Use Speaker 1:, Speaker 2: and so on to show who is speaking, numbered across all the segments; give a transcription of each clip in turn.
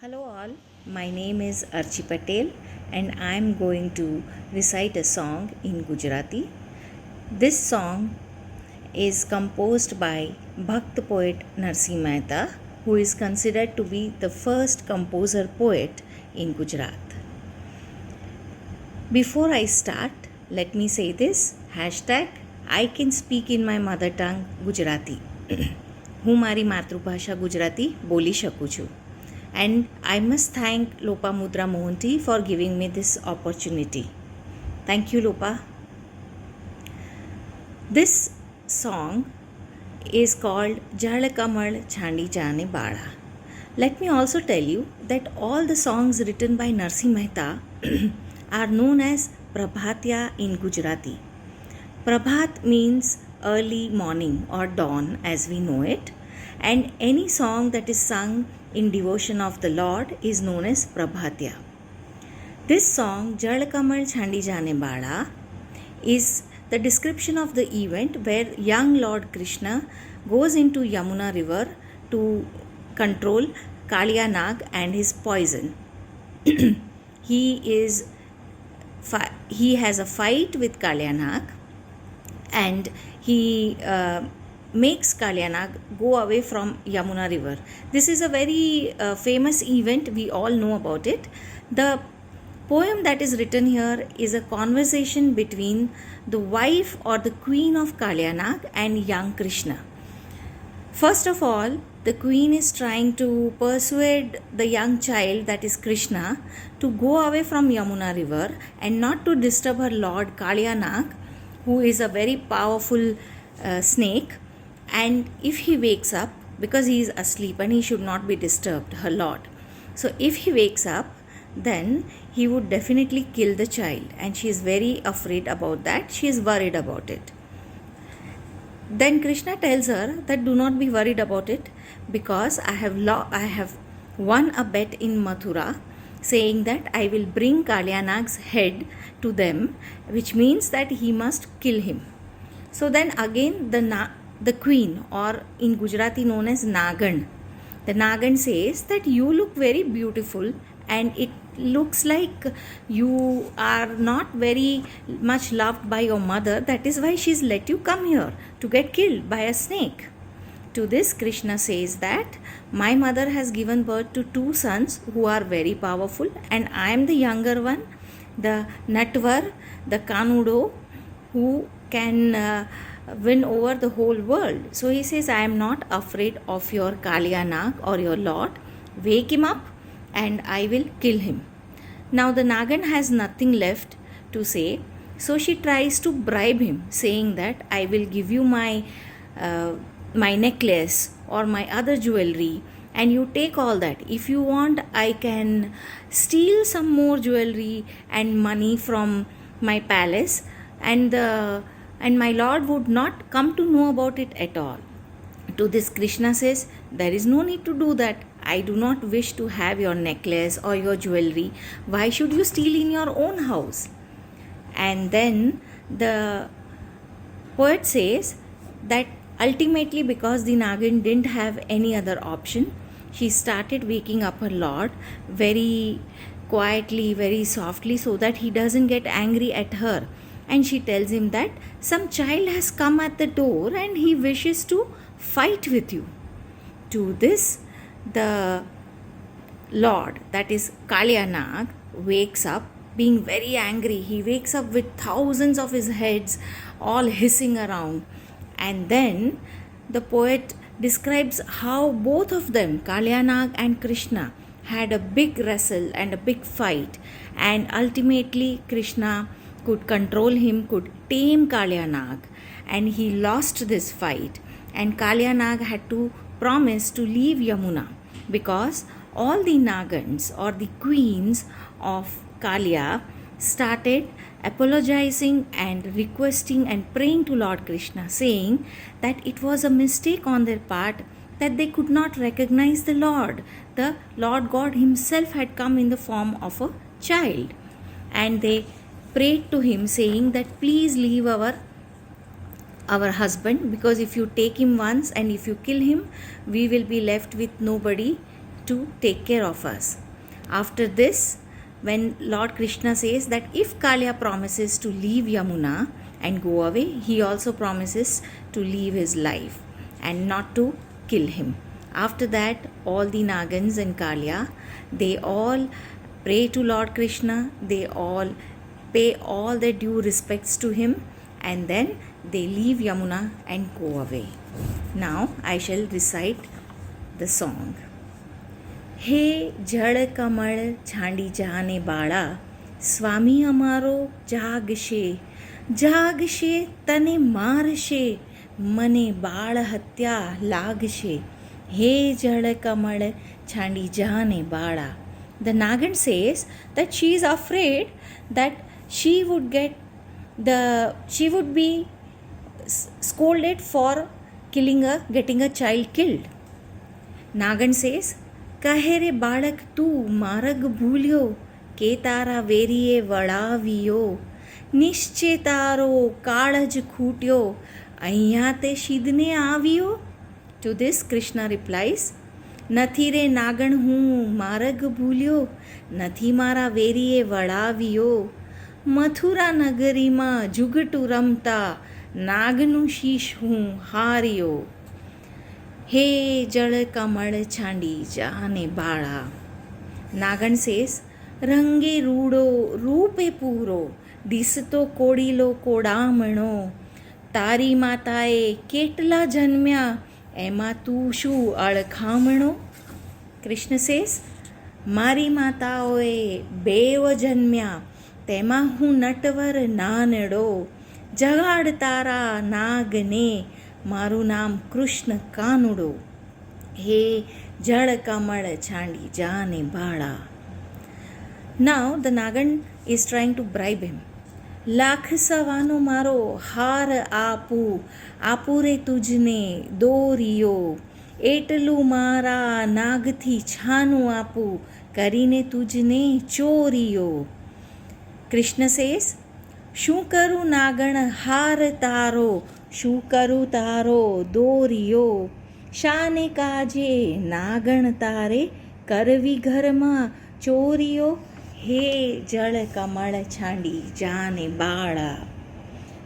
Speaker 1: Hello all, my name is Archi Patel and I am going to recite a song in Gujarati. This song is composed by Bhakt poet Narsi Mehta, who is considered to be the first composer poet in Gujarat. Before I start, let me say this hashtag I can speak in my mother tongue Gujarati. હું મારી માતૃભાષા ગુજરાતી બોલી શકું છું. And I must thank Lopamudra Mohanty for giving me this opportunity. Thank you, Lopa. This song is called Jal Kamal Chandi Jane Bala. Let me also tell you that all the songs written by Narsi Mehta are known as Prabhatya in Gujarati. Prabhat means early morning or dawn as we know it, and any song that is sung in devotion of the Lord is known as Prabhatya. This song, Jal Kamal Chandi Jane Bala, is the description of the event where young Lord Krishna goes into Yamuna river to control Kaliya Nag and his poison. He has a fight with Kaliya Nag and he makes Kaliya Nag go away from Yamuna river. This is a very famous event, we all know about it. The poem that is written here is a conversation between the wife or the queen of Kaliya Nag and young Krishna. First of all, the queen is trying to persuade the young child, that is Krishna, to go away from Yamuna river and not to disturb her lord Kaliya Nag, who is a very powerful snake. And if he wakes up, because he is asleep and he should not be disturbed, her lord. So if he wakes up, then he would definitely kill the child, and she is very afraid about that. She is worried about it. Then Krishna tells her that do not be worried about it, because I have won a bet in Mathura, saying that I will bring Kaliya Nag's head to them, which means that he must kill him. So then again the queen, or in Gujarati known as Nagan, the Nagan says that you look very beautiful and it looks like you are not very much loved by your mother. That is why she's let you come here to get killed by a snake. To this, Krishna says that my mother has given birth to two sons who are very powerful, and I am the younger one, the Natvar, the Kanudo, who can win over the whole world. So he says, I am not afraid of your Kaliya Nag or your lord. Wake him up and I will kill him. Now the Nagan has nothing left to say, so she tries to bribe him, saying that I will give you my necklace or my other jewelry, and you take all that. If you want, I can steal some more jewelry and money from my palace, and my lord would not come to know about it at all. To this, Krishna says, there is no need to do that. I do not wish to have your necklace or your jewelry. Why should you steal in your own house? And then the poet says that ultimately, because the Nagin didn't have any other option, she started waking up her lord very quietly, very softly, so that he doesn't get angry at her. And she tells him that some child has come at the door and he wishes to fight with you. To this, the lord, that is Kaliya Nag, wakes up being very angry. He wakes up with thousands of his heads all hissing around. And then the poet describes how both of them, Kaliya Nag and Krishna, had a big wrestle and a big fight, and ultimately Krishna could control him, could tame Kaliya Nag, and he lost this fight. And Kaliya Nag had to promise to leave Yamuna, because all the Nagans or the queens of Kaliya started apologizing and requesting and praying to Lord Krishna, saying that it was a mistake on their part, that they could not recognize the Lord. The Lord God himself had come in the form of a child, and they prayed to him, saying that please leave our husband, because if you take him once and if you kill him, we will be left with nobody to take care of us. After this, when Lord Krishna says that if Kalya promises to leave Yamuna and go away, he also promises to leave his life and not to kill him. After that, all the Nagans and Kalya, they all pray to Lord Krishna, they all pay all their due respects to him, and then they leave Yamuna and go away. Now I shall recite the song. હે જળ કમળ છાંડી જાને બાળા, સ્વામી અમારો જાગશે, જાગશે તને મારશે, મને બાળ હત્યા લાગશે. હે જળ કમળ છાંડી જાને બાળા. The Nagan says that she is afraid that she would be scolded for getting a child killed. Nagan says, કહે રે બાળક તું માર્ગ ભૂલ્યો, કે તારા વેરીએ વળાવ્યો, નિશ્ચય તારો કાળજ ખૂટ્યો, અહીંયા તે શીદને આવ્યો. To this Krishna replies, નથી રે નાગણ હું માર્ગ ભૂલ્યો, નથી મારા વેરીએ વળાવ્યો, મથુરા નગરીમાં જુગટું રમતા નાગનું શીશ હું હાર્યો. હે જળ કમળ છાંડી જાને બાળા. નાગણ says, રંગે રૂડો રૂપે પૂરો, દિસતો કોડીલો કોડામણો, તારી માતાએ કેટલા જન્મ્યા, એમાં તું શું અળખામણો. કૃષ્ણ says, મારી માતાઓએ બેવ જન્મ્યા, તેમાં હું નટવર નાનડો, જગાડ તારા નાગને, મારું નામ કૃષ્ણ કાનુડો. હે જળ કમળ છાંડી જાને બાળા. Now the Nagan is trying to bribe him. Lakh સવાનો મારો હાર આપું, આપું રે તુજને દોરિયો, એટલું મારા નાગથી છાનું આપું, કરીને તુજને ચોરિયો. કૃષ્ણ says, શું કરું નાગણ હાર તારો, શું કરું તારો દોરિયો, શાને કાજે નાગણ તારે, કરવી ઘરમાં ચોરિયો. હે જળ કમળ છાંડી જાને બાળા.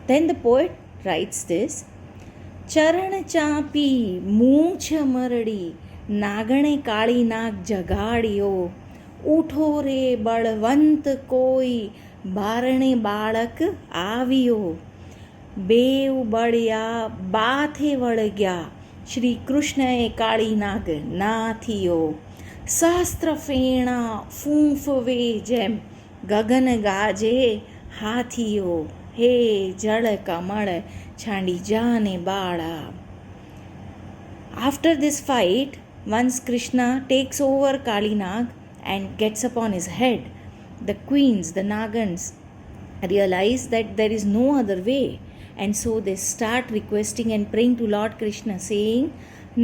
Speaker 1: Then the poet writes this, ચરણ ચાપી મૂછ મરડી, નાગણે કાળી નાગ જગાડ્યો, ઉઠો રે બળવંત કોઈ, બારણે બાળક આવ્યો. બેવ બળ્યા બાથે વળગ્યા, શ્રી કૃષ્ણએ કાળી નાગ નાથિયો, સહસ્ત્ર ફેણા ફૂંફવે જેમ, ગગન ગાજે હાથિયો. હે જળ કમળ છાંડી જાને બાળા. After this fight, once Krishna takes over Kali Nag and gets upon his head, the queens, the Nagans, realize that there is no other way, and so they start requesting and praying to Lord Krishna, saying,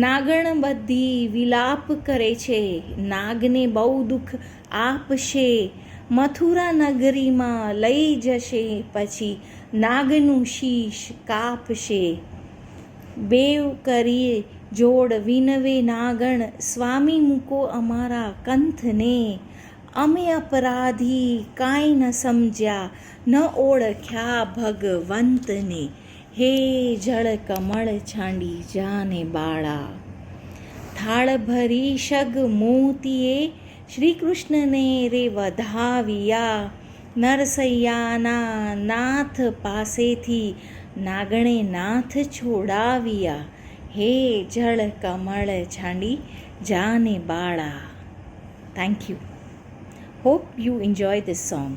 Speaker 1: નાગણ બધી વિલાપ કરે છે, નાગને બહુ દુઃખ આપશે, મથુરા નગરીમાં લઈ જશે, પછી નાગનું શીશ કાપશે. બેવ કરી જોડ વિનવે નાગણ, સ્વામી મૂકો અમારા કંથને, અમે અપરાધી કાંઈ ન સમજ્યા, ન ઓળખ્યા ભગવંતને. હે જળ કમળ છાંડી જાને બાળા. થાળ ભરી શગ મોતીએ, શ્રીકૃષ્ણને રે વધાવ્યા, નરસૈયાના નાથ પાસેથી નાગણે નાથ છોડાવ્યા. હે જળ કમળ છાંડી જાને બાળા. Thank you. Hope you enjoy this song.